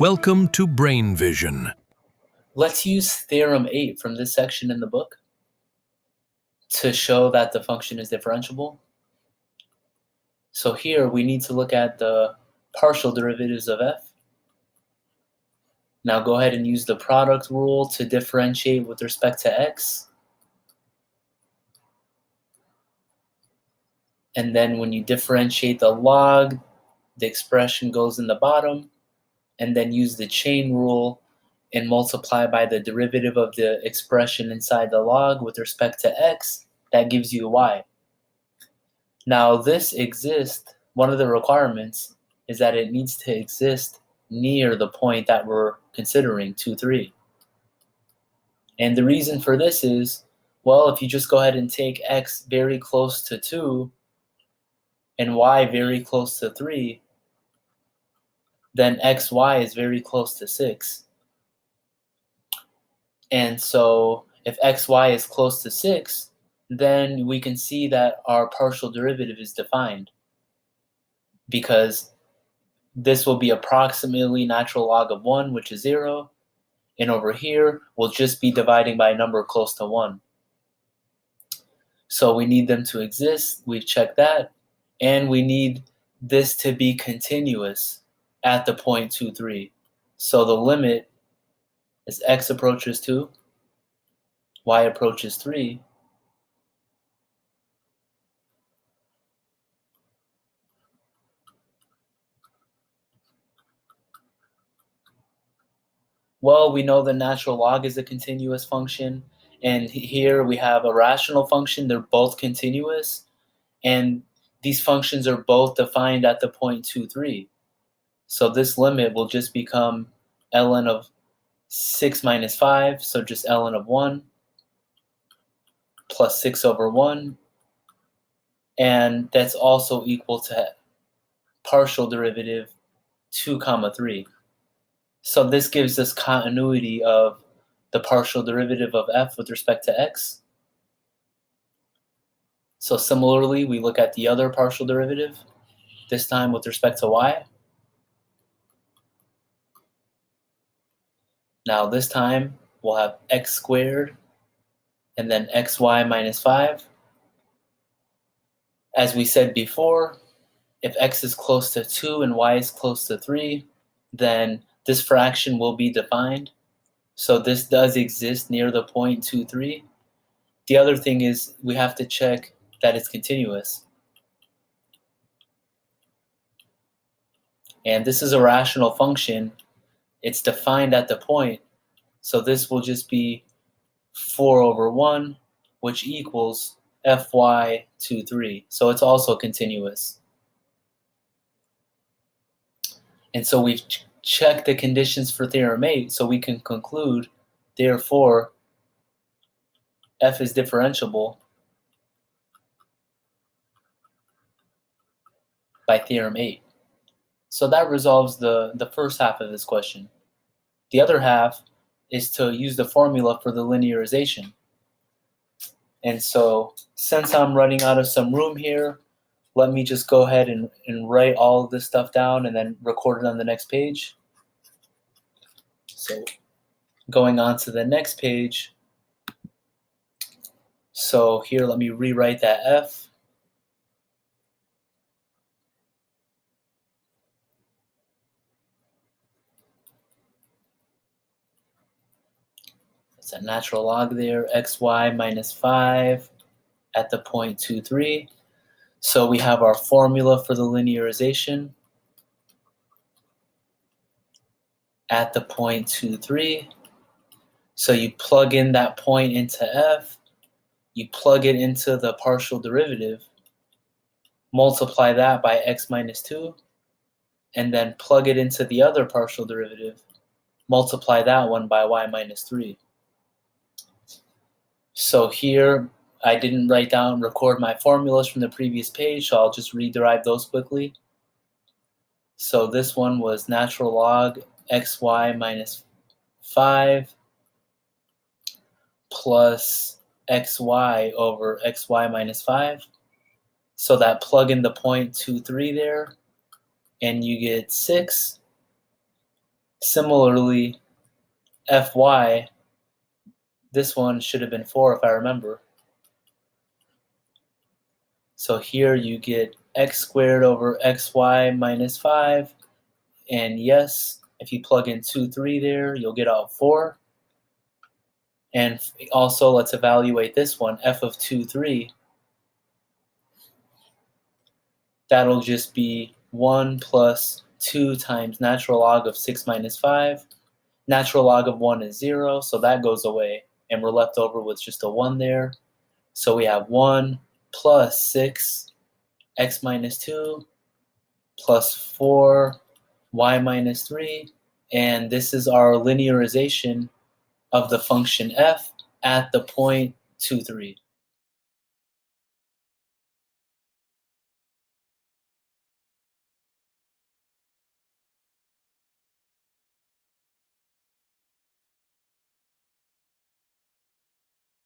Welcome to Brain Vision. Let's use theorem 8 from this section in the book to show that the function is differentiable. So here we need to look at the partial derivatives of f. Now go ahead and use the product rule to differentiate with respect to x. And then when you differentiate the log, the expression goes in the bottom, and then use the chain rule and multiply by the derivative of the expression inside the log with respect to x. That gives you y. Now this exists, one of the requirements is that it needs to exist near the point that we're considering, 2, 3. And the reason for this is, well, if you just go ahead and take x very close to 2 and y very close to 3, then xy is very close to 6. And so if xy is close to 6, then we can see that our partial derivative is defined, because this will be approximately natural log of 1, which is 0, and over here we'll just be dividing by a number close to 1. So we need them to exist, we've checked that, and we need this to be continuous at the point 2, 3. So the limit as x approaches 2, y approaches 3, well, we know the natural log is a continuous function, and here we have a rational function. They're both continuous, and these functions are both defined at the point 2, 3. So this limit will just become ln of 6 minus 5, so just ln of 1, plus 6 over 1, and that's also equal to partial derivative 2, 3. So this gives us continuity of the partial derivative of f with respect to x. So similarly, we look at the other partial derivative, this time with respect to y. Now this time we'll have x squared and then xy minus 5. As we said before, if x is close to 2 and y is close to 3, then this fraction will be defined. So this does exist near the point 2, 3. The other thing is we have to check that it's continuous. And this is a rational function. It's defined at the point. So this will just be 4 over 1, which equals fy 2, 3. So it's also continuous. And so we've checked the conditions for theorem 8, so we can conclude, therefore, f is differentiable by theorem 8. So that resolves the first half of this question. The other half is to use the formula for the linearization. And so since I'm running out of some room here, let me just go ahead and write all of this stuff down and then record it on the next page. So going on to the next page. So here, let me rewrite that f. It's a natural log there, xy minus 5 at the point 2, 3. So we have our formula for the linearization at the point 2, 3. So you plug in that point into f, you plug it into the partial derivative, multiply that by x minus 2, and then plug it into the other partial derivative, multiply that one by y minus 3. So here, I didn't record my formulas from the previous page, so I'll just rederive those quickly. So this one was natural log xy minus 5 plus xy over xy minus 5. So that plug in the point 2, 3 there, and you get 6. Similarly, fy, this one should have been 4 if I remember. So here you get x squared over xy minus 5. And yes, if you plug in 2, 3 there, you'll get out 4. And also, let's evaluate this one, f of 2, 3. That'll just be 1 plus 2 times natural log of 6 minus 5. Natural log of 1 is 0, so that goes away. And we're left over with just a 1 there. So we have 1 plus 6, x minus 2, plus 4, y minus 3. And this is our linearization of the function f at the point 2, 3.